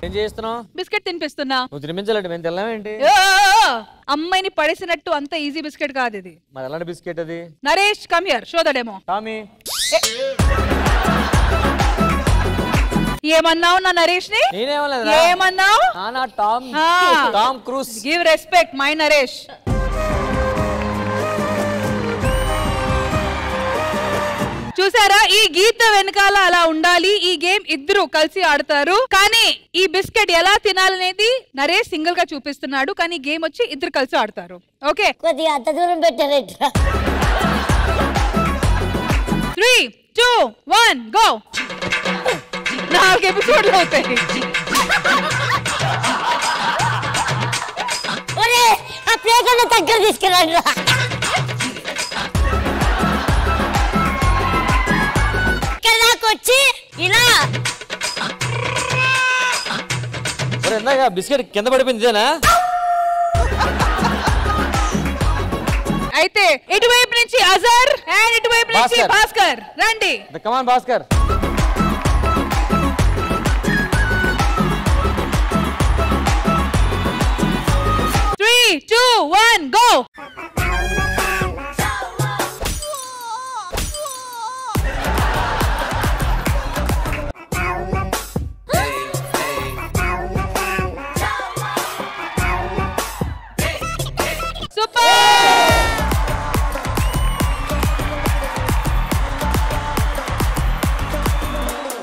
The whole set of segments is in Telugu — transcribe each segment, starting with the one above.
ఏం చేస్తున్నావు? బిస్కెట్ తినిపిస్తున్నా. నువ్వు తినిపించాలంటే మేము తెల్లమేంటి? అమ్మాయిని పడేసినట్టు అంత ఈజీ బిస్కెట్ కాదు ఇది. మరి ఎలాంటి బిస్కెట్ అది? Naresh come here, show the demo. Tommy ఏమన్నావు నా నరేష్ ని? నేనేమన్నా ఏమన్నావు? Tom cruise. Give respect my Naresh. చూసారా, ఈ గీత వెనకాల అలా ఉండాలి. ఈ గేమ్ ఇద్దరు కలిసి ఆడతారు. కానీ ఈ బిస్కెట్ ఎలా తినాలనేది నరేష్ సింగిల్ గా చూపిస్తున్నాడు. కానీ గేమ్ వచ్చి ఇద్దరు కలిసి ఆడతారు. ఓకే, కొద్దిగా అంత దూరం పెట్టారు. 3, 2, 1 గో. 4 ఎపిసోడ్లు అవుతాయి. ఆ ప్లేట్ దగ్గర తీసుకెళ్ళండి. వచ్చి ఇలా బిస్కెట్ కింద పడిపోయిందేనా? అయితే ఇటువైపు నుంచి అజర్ అండ్ ఇటువైపు నుంచి భాస్కర్ రండి. కమాన్ Bhaskar. Three, 2, 1 go.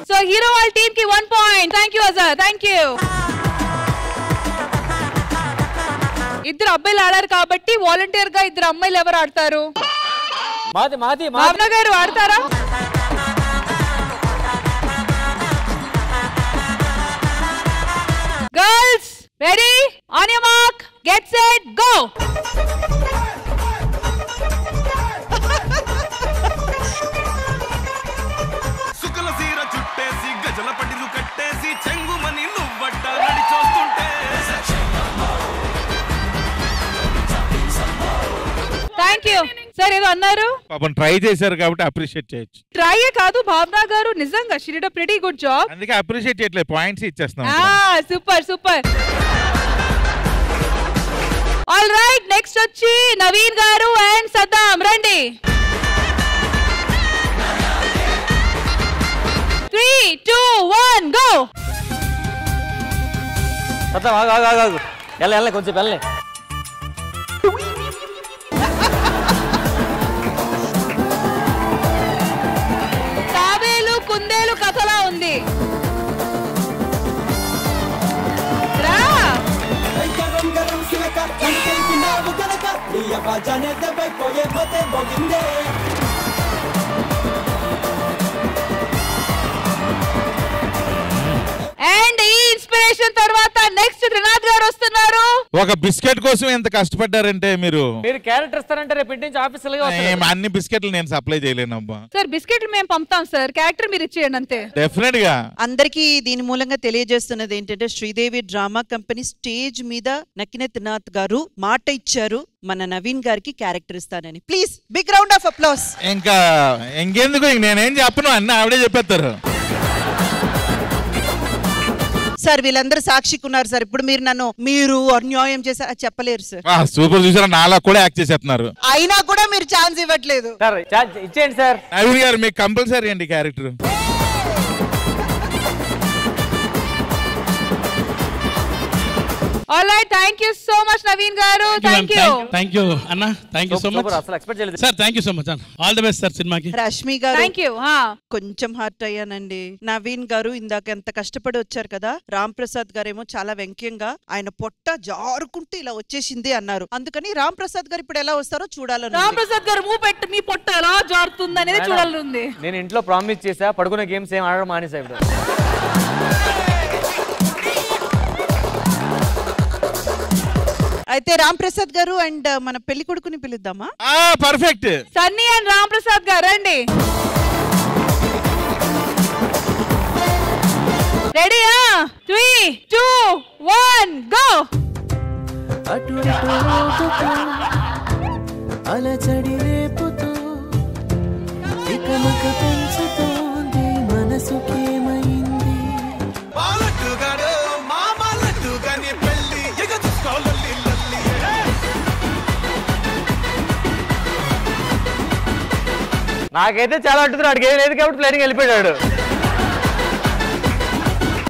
So hero all team ki 1 point. Thank you Azhar. Thank you. ఇద్దరు అబ్బాయిలు ఆడారు కాబట్టి వాలంటీర్ గా ఇద్దరు అమ్మాయిలు ఎవరు ఆడతారు? భావన గారు ఆడతారా? Girls ready, on your mark, get set, go. Thank you sir. ఏదో అన్నారు, పాపం ట్రై చేశారు కాబట్టి అప్రిషియేట్ చేయొచ్చు. ట్రై కాదు భావన గారు, నిజంగా she did a pretty good job. అందుకే అప్రిషియేట్ చేయట్లేదు, పాయింట్స్ ఇచ్చేస్తాం. Super super. All right, next వచ్చి నవీన్ గారు అండ్ సద్దాం రండి. 3, 2, 1 గో. సద్దాం ఆగు. వెళ్ళ కొంచెం వెళ్ళే. తాబేలు కుందేలు కథలా ఉంది. రా అండ్ ఈ ఇన్స్పిరేషన్ తర్వాత నెక్స్ట్ త్రినాథ్ గారు వస్తున్నారు. ఒక బిస్కెట్ కోసం ఎంత కష్టపడ్డారంటే మీరు క్యారెక్టర్ ఇస్తారంటే రేపు నుంచి ఆఫీసులుగా అన్ని బిస్కెట్లు నేను సప్లై చేయలేను అబ్బా. సార్ బిస్కెట్లు మేము పంపుతాం సార్, క్యారెక్టర్ మీరు ఇచ్చేయండి అంతే. డెఫినెట్ గా అందరికి దీని మూలంగా తెలియజేస్తున్నది ఏంటంటే శ్రీదేవి డ్రామా కంపెనీ స్టేజ్ మీద నక్కిన త్రినాథ్ గారు మాట ఇచ్చారు మన నవీన్ గారికి క్యారెక్టర్ ఇస్తానని. Please big round of applause. ఇంకా ఇంకెందుకు, నేనేం చెప్పను, అన్ని ఆవిడే చెప్పేస్తారు. సార్ వీళ్ళందరూ సాక్షికున్నారు సార్. ఇప్పుడు మీరు అన్యాయం చేశారు చెప్పలేరు సార్. సూపర్ చూసారా, నాలా కూడా యాక్ట్ చేసేస్తున్నారు. అయినా కూడా మీరు ఛాన్స్ ఇవ్వట్లేదు. ఇచ్చేయండి సార్. నవీన్ గారు మీకు కంపల్సరీ అండి character. All right, thank you so much Naveen garu. Thank you. Thank you Anna. Thank you so much. అసలు ఎక్స్పెక్ట్ చేయలేదు Sir, thank you so much. All the best sir సినిమాకి. రష్మి గారు Thank you. కొంచెం హర్ట్ అయ్యానండి. నవీన్ గారు ఇందాక ఎంత కష్టపడి వచ్చారు కదా, రామ్ ప్రసాద్ గారేమో చాలా వ్యంగ్యంగా ఆయన పొట్ట జారుకుంటూ ఇలా వచ్చేసింది అన్నారు. అందుకని రామ్ ప్రసాద్ గారు ఇప్పుడు ఎలా వస్తారో చూడాలని. రామ్ ప్రసాద్ గారు మూవ్ పెట్టి మీ పొట్ట ఎలా జారుతుంది అనేది చూడాలని. నేను ఇంట్లో ప్రామిస్ చేసా, పడుకునే గేమ్స్ ఏం ఆడడం మానేసా ఇప్పుడు. అయితే రామ్ ప్రసాద్ గారు అండ్ మన పెళ్లి కొడుకుని పిలుద్దామా? పర్ఫెక్ట్. సన్నీ అండ్ రామ్ ప్రసాద్ గారు రండి. రెడీయా? 3, 2, 1 గో. అటు ఇటు అలచడి రేపుతూ ఇకమక పెంచుతోంది మనసుకేమైంది. పాలకుగాడు మా నాకైతే చాలా అంటున్నాడు, వాడికి ఏం లేదు కాబట్టి ప్లేనింగ్ వెళ్ళిపోయాడు.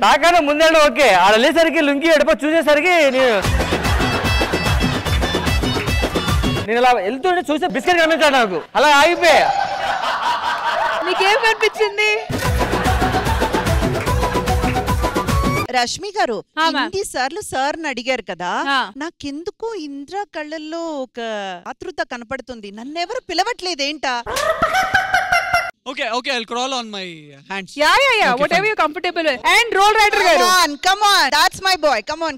నాకన్నా ముందేడు ఓకే, ఆడ వెళ్ళేసరికి లుంగి ఎడప చూసేసరికి నేను అలా వెళ్తుంటే చూసే బిస్కెట్ కనిపించాడు నాకు, అలా ఆగిపోయా. నీకేం కనిపించింది? రష్మి గారు ఇన్ని సార్లు సార్ అడిగారు కదా, ఆ. నాకెందుకు ఇంద్ర కళ్ళల్లో ఒక ఆతృత కనపడుతుంది, నన్నెవరు పిలవట్లేదేంటా? Okay, I'll crawl on my hands. Yeah. Okay, Whatever fine. you're comfortable with. And roll rider garu. Come on. That's my boy. Come on.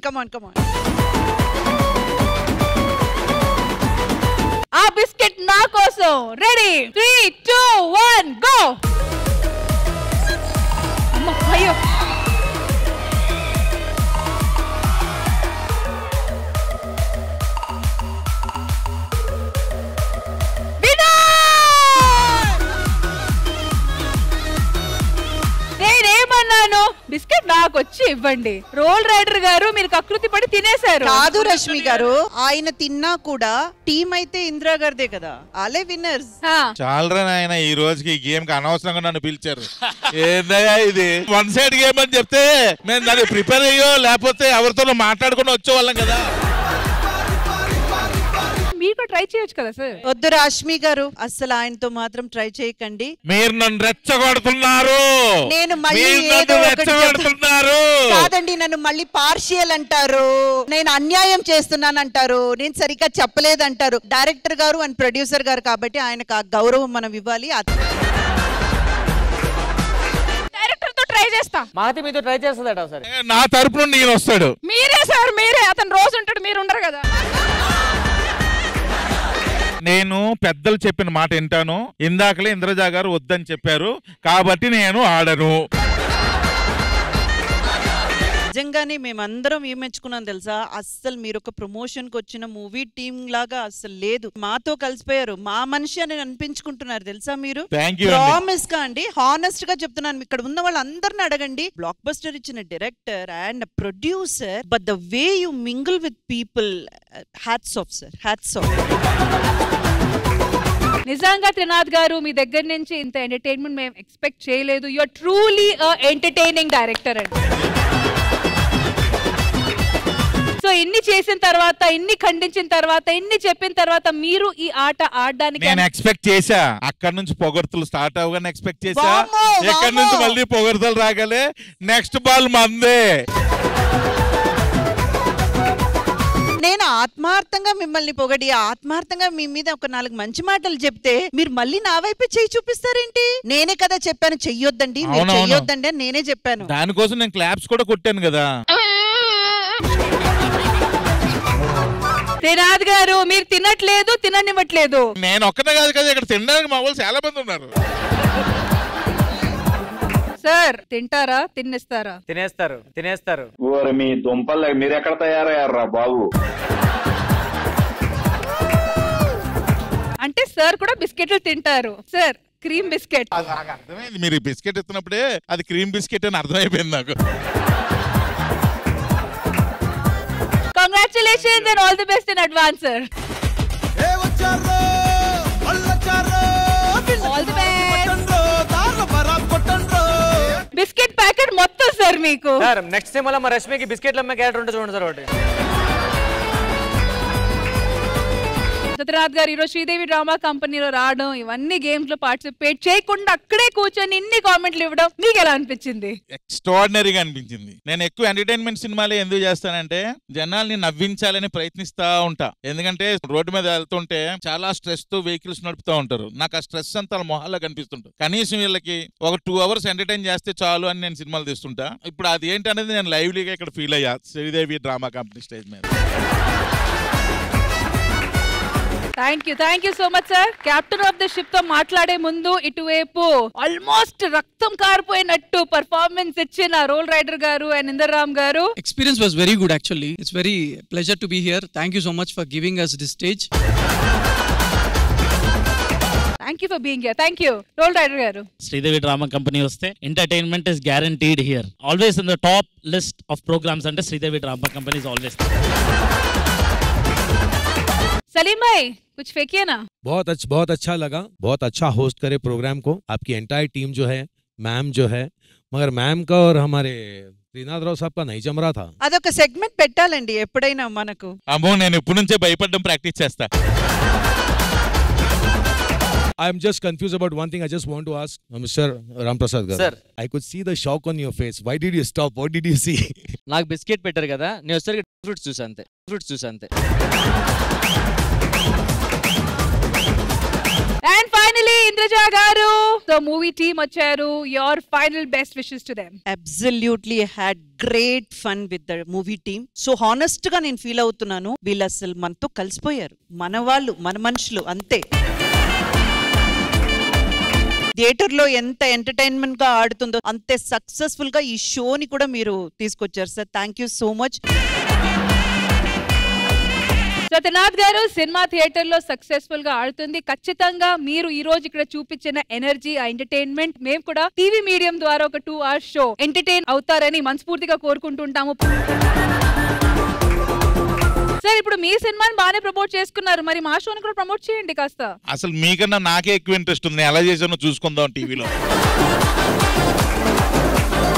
ఆ బిస్కెట్ నా కోసం. Ready 3 2 1 go. అయ్యో నేనేమన్నాను? బిస్కెట్ నాకు వచ్చి ఇవ్వండి. రోల్ రైడర్ గారు మీరు కకృతి పడి తినేశారు. కాదు రష్మి గారు, ఆయన తిన్నా కూడా టీం అయితే ఇందిరా గారిదే కదా, ఆలే విన్నర్స్. చాలరా నాయన, ఈ రోజుకి ఈ గేమ్ కి అనవసరంగా నన్ను పిలిచారు. ఏందయ్యా ఇది, వన్ సైడ్ గేమ్ అని చెప్తే మేము దాన్ని ప్రిపేర్ అయ్యో, లేకపోతే ఎవరితో మాట్లాడుకుని వచ్చేవాళ్ళం కదా. మీరు ట్రై చేయొచ్చు కదా సార్. వద్దు రష్మి గారు, అసలు ఆయనతో మాత్రం ట్రై చేయకండి. మీరు నన్ను రెచ్చగొడుతున్నారు. నేను మళ్ళీ రెచ్చగొడుతున్నారు. కాదండి, నన్ను మళ్ళీ పార్షియల్ అంటారు, నేను అన్యాయం చేస్తున్నాను అంటారు, నేను సరిగ్గా చెప్పలేదంటారు. డైరెక్టర్ గారు అండ్ ప్రొడ్యూసర్ గారు కాబట్టి ఆయనకు ఆ గౌరవం మనం ఇవ్వాలి. డైరెక్టర్ తో ట్రై చేస్తా. మాతి మీతో ట్రై చేస్తుందట ఒకసారి. నా తరపు నుండి ఈయన వస్తాడు. మీరే సార్, మీరే. అతను రోజు ఉంటాడు, మీరు ఉండరు కదా. నేను పెద్దలు చెప్పిన మాట వింటాను. ఇందాకలే ఇంద్రజా గారు వద్దని చెప్పారు కాబట్టి నేను ఆడను. నిజంగానే మేమందరం ఏం మెచ్చుకున్నాం తెలుసా, అస్సలు మీరు ఒక ప్రమోషన్ కి వచ్చిన మూవీ టీమ్ లాగా అస్సలు లేదు, మాతో కలిసిపోయారు, మా మనిషి అని అనిపించుకుంటున్నారు తెలుసా మీరు. ప్రామిస్ గా అండి, హానెస్ట్ గా చెప్తున్నాను, ఇక్కడ ఉన్న వాళ్ళందరిని అడగండి. బ్లాక్ బస్టర్ ఇచ్చిన director and producer, but the way you mingle with people, hats off sir, hats off. నిజంగా త్రినాథ్ గారు, మీ దగ్గర నుంచి ఇంత ఎంటర్టైన్మెంట్ మేము ఎక్స్పెక్ట్ చేయలేదు. You are truly entertaining director అండి. సో ఇన్ని చేసిన తర్వాత, ఇన్ని ఖండించిన తర్వాత, ఇన్ని చెప్పిన తర్వాత మీరు ఈ ఆట ఆడడానికి నేను ఎక్స్పెక్ట్ చేశా. అక్కడ నుంచి పొగడ్తలు స్టార్ట్ అవగానే ఎక్స్పెక్ట్ చేశా. ఎక్కడి నుంచి మళ్ళీ పొగడ్తలు రాగలే. నెక్స్ట్ బాల్ మందే. నేను ఆత్మార్థంగా మిమ్మల్ని పొగడి, ఆత్మార్థంగా మీ మీద ఒక 4 మంచి మాటలు చెప్తే మీరు మళ్ళీ నా వైపే చెయ్యి చూపిస్తారేంటి? నేనే కదా చెప్పాను చెయ్యొద్దండి, మీరు చెయ్యొద్దండి అని నేనే చెప్పాను. దానికోసం నేను క్లాప్స్ కూడా కొట్టాను కదా. త్రినాథ్ గారు, మీరు తినట్లేదు, తిననివ్వట్లేదు. నేను ఒక్కనే కాదు కదా, ఇక్కడ తినడానికి మా వాళ్ళు చాలా మంది ఉన్నారు. సార్ తింటారా, తినేస్తారా? తినేస్తారు. ఓరి మీ దుంపలు, మీరు ఎక్కడ తయారయ్యారా బాబు? అంటే సార్ కూడా బిస్కెట్లు తింటారు. Sir cream biscuit. అర్థమైంది, మీరు బిస్కెట్ ఇస్తున్నప్పుడే అది క్రీమ్ బిస్కెట్ అని అర్థమైపోయింది నాకు. Congratulations and all the best in advance, sir. All the best. Biscuit packet మొత్తం సార్ మీకు. సార్ నెక్స్ట్ టైం అలా మా రష్మికి బిస్కెట్లు అమ్మే క్యారెక్టర్ ఉంటే చూడండి సార్ ఒకటి. సత్యనాథ్ గారు ఈరోజు శ్రీదేవి డ్రామా కంపెనీలో రావడం, ఇవన్నీ గేమ్స్ లో పార్టిసిపేట్ చేయకుండా అక్కడే కూర్చొని ఇన్ని కామెంట్లు ఇవ్వడం మీకు ఎలా అనిపించింది? ఎక్స్ట్రాడినరీగా అనిపించింది. నేను ఎక్కువ ఎంటర్టైన్మెంట్ సినిమాలే ఎందుకు చేస్తానంటే జనాల్ని నవ్వించాలని ప్రయత్నిస్తా ఉంటా. ఎందుకంటే రోడ్డు మీద వెళ్తుంటే చాలా స్ట్రెస్ తో వెహికల్స్ నడుపుతూ ఉంటారు. నాకు ఆ స్ట్రెస్ అంతా మొహాల్లో కనిపిస్తుంటుంది. కనీసం వీళ్ళకి ఒక 2 hours ఎంటర్టైన్ చేస్తే చాలు అని నేను సినిమాలు తీస్తుంటా. ఇప్పుడు అది ఏంటనేది నేను లైవ్లీగా ఇక్కడ ఫీల్ అయ్యా శ్రీదేవి డ్రామా కంపెనీ స్టేజ్ మీద. Thank you so much sir. Captain of the ship తో మాట్లాడే ముందు ఇటువైపు ఆల్మోస్ట్ రక్తం కారిపోయినట్టు పర్ఫార్మెన్స్ ఇచ్చిన రోల్ రైడర్ గారు అండ్ ఇందర్రామ్ గారు. Experience was very good actually. It's very pleasure to be here. Thank you so much for giving us this stage. Thank you for being here. Thank you. Roll Rida గారు. శ్రీదేవి డ్రామా కంపెనీ వస్తే entertainment is guaranteed here. Always in the top list of programs అంటే Sridevi drama company is always. Salim bhai कुछ फेंकिए ना। बहुत अच्छा लगा, बहुत अच्छा होस्ट करे प्रोग्राम को, आपकी एंटायर टीम जो है, मैम जो है, मगर मैम का और हमारे శ్రీనాథరావు సాబ్ కా నహీ జమ్ రహా థా. అదొక సెగ్మెంట్ పెట్టాలండి ఎప్పుడైనా మనకు. అమ్మో నేను ఇప్పటి నుంచే భయపడడం ప్రాక్టీస్ చేస్తా. I am just confused about one thing. I just want to ask Mr. Ramprasad garu. Sir. I could see the shock on your face. Why did you stop? What did you see? నాకు బిస్కెట్ పెట్టారు కదా, నేను వచ్చేసరికి ఫ్రూట్స్ చూసా అంతే. And finally, Indraja garu, the movie team వచ్చారు. Your final best wishes to them. Absolutely had great fun with the movie team. So honest గా నేను ఫీల్ అవుతున్నాను, వీళ్ళు అసలు మనతో కలిసిపోయారు, మన వాళ్ళు, మన మనుషులు అంతే. థియేటర్ లో ఎంత ఎంటర్టైన్మెంట్ గా ఆడుతుందో అంతే సక్సెస్ఫుల్ గా ఈ షోని కూడా మీరు తీసుకొచ్చారు sir. Thank you so much. Satyanath గారు, సినిమా థియేటర్ లో సక్సెస్ఫుల్ గా ఆడుతుంది. ఖచ్చితంగా మీరు ఈ రోజు ఇక్కడ చూపించిన ఎనర్జీ, ఆ ఎంటర్టైన్మెంట్ మేము కూడా టీవీ మీడియం ద్వారా ఒక 2 hours షో ఎంటర్టైన్ అవుతారని మనస్ఫూర్తిగా కోరుకుంటుంటాము. సార్, ఇప్పుడు మీ సినిమాని బాగానే ప్రమోట్ చేసుకున్నారు, మరి మా షోని కూడా ప్రమోట్ చేయండి కాస్త. అసలు మీకన్నా నాకే ఎక్కువ ఇంట్రెస్ట్ ఉంది, ఎలా చేసానో చూసుకుందాం టీవీలో.